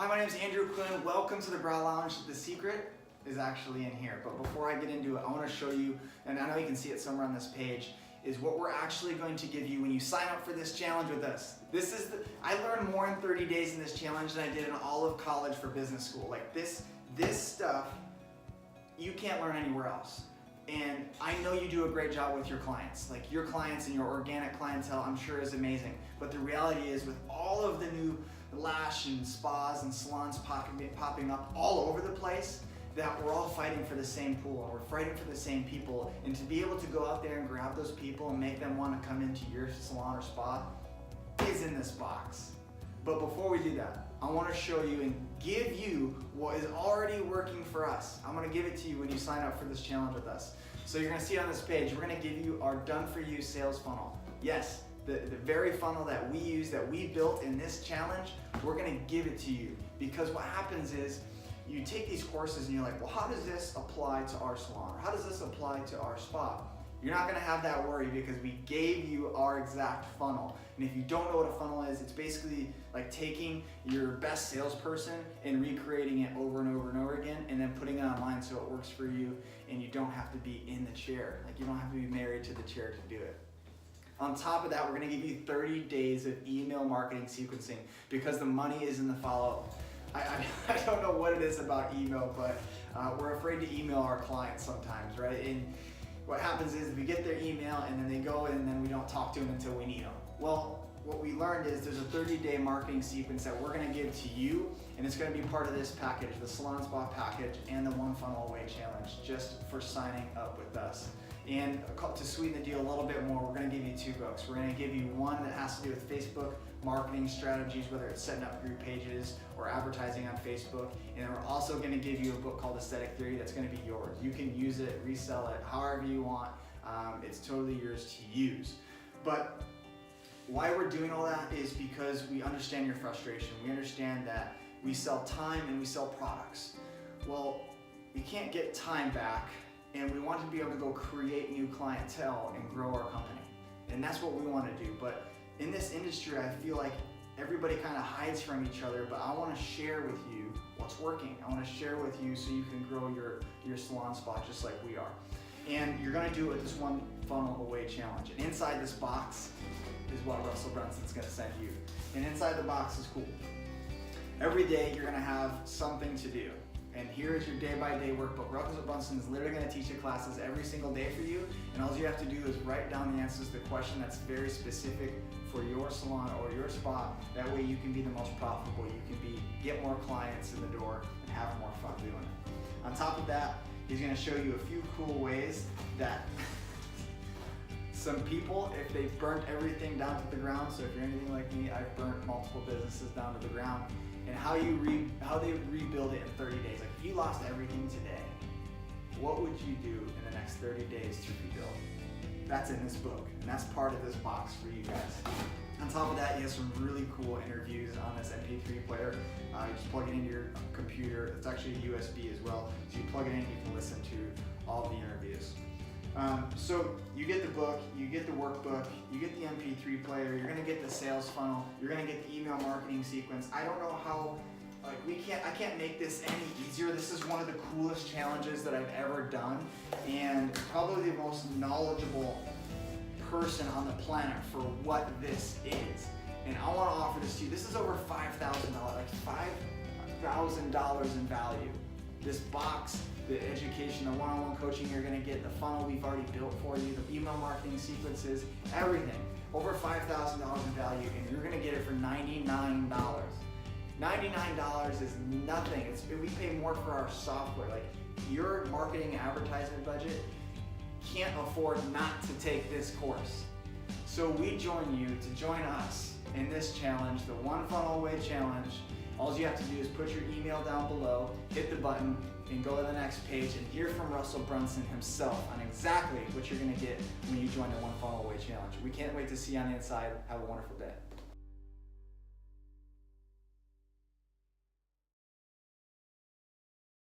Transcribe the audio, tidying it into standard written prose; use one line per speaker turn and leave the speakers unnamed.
Hi, my name is Andrew Quinn. Welcome to the Brow Lounge. The secret is actually in here. But before I get into it, I want to show you, and I know you can see it somewhere on this page, is what we're actually going to give you when you sign up for this challenge with us. I learned more in 30 days in this challenge than I did in all of college for business school. Like this stuff, you can't learn anywhere else. And I know you do a great job with your clients. Like your clients and your organic clientele, I'm sure is amazing. But the reality is, with all of the new lash and spas and salons popping up all over the place, that we're all fighting for the same pool and we're fighting for the same people. And to be able to go out there and grab those people and make them want to come into your salon or spa is in this box. But before we do that, I want to show you and give you what is already working for us. I'm going to give it to you when you sign up for this challenge with us. So you're going to see on this page, we're going to give you our done-for-you sales funnel. Yes, the very funnel that we use, that we built in this challenge, we're going to give it to you. Because what happens is, you take these courses and you're like, well, how does this apply to our salon? Or how does this apply to our spa? You're not gonna have that worry because we gave you our exact funnel. And if you don't know what a funnel is, it's basically like taking your best salesperson and recreating it over and over and over again, and then putting it online so it works for you and you don't have to be in the chair. Like you don't have to be married to the chair to do it. On top of that, we're gonna give you 30 days of email marketing sequencing because the money is in the follow-up. I don't know what it is about email, but we're afraid to email our clients sometimes, right? And what happens is we get their email and then they go and then we don't talk to them until we need them. Well, what we learned is there's a 30-day marketing sequence that we're gonna give to you, and it's gonna be part of this package, the Salon Spa package and the One Funnel Away Challenge, just for signing up with us. And to sweeten the deal a little bit more, we're gonna give you 2 books. We're gonna give you one that has to do with Facebook marketing strategies, whether it's setting up group pages or advertising on Facebook. And we're also gonna give you a book called Aesthetic Theory that's gonna be yours. You can use it, resell it, however you want. It's totally yours to use. But why we're doing all that is because we understand your frustration. We understand that we sell time and we sell products. Well, you can't get time back, and we want to be able to go create new clientele and grow our company. And that's what we want to do. But in this industry, I feel like everybody kind of hides from each other, but I want to share with you what's working. I want to share with you so you can grow your salon spot just like we are. And you're going to do it with this One Funnel Away Challenge. And inside this box is what Russell Brunson's going to send you. And inside the box is cool. Every day you're going to have something to do. And here is your day-by-day workbook. Russell Brunson is literally going to teach you classes every single day for you, and all you have to do is write down the answers to the question that's very specific for your salon or your spa. That way you can be the most profitable. You can get more clients in the door and have more fun doing it. On top of that, he's going to show you a few cool ways that some people, if they've burnt everything down to the ground, so if you're anything like me, I've burnt multiple businesses down to the ground, and how they rebuild it in 30 days. Like if you lost everything today, what would you do in the next 30 days to rebuild? That's in this book, and that's part of this box for you guys. On top of that, you have some really cool interviews on this MP3 player. You just plug it into your computer. It's actually a USB as well, so you plug it in, you can listen to all the interviews. So you get the book, you get the workbook, you get the MP3 player, you're gonna get the sales funnel, you're gonna get the email marketing sequence. I don't know how, I can't make this any easier. This is one of the coolest challenges that I've ever done, and probably the most knowledgeable person on the planet for what this is. And I wanna offer this to you. This is over $5,000, like $5,000 in value. This box, the education, the one-on-one coaching you're gonna get, the funnel we've already built for you, the email marketing sequences, everything. Over $5,000 in value, and you're gonna get it for $99. $99 is nothing. We pay more for our software. Like your marketing and advertisement budget can't afford not to take this course. So we join you to join us in this challenge, the One Funnel Away Challenge. All you have to do is put your email down below, hit the button, and go to the next page and hear from Russell Brunson himself on exactly what you're gonna get when you join the One Funnel Away Challenge. We can't wait to see you on the inside. Have a wonderful day.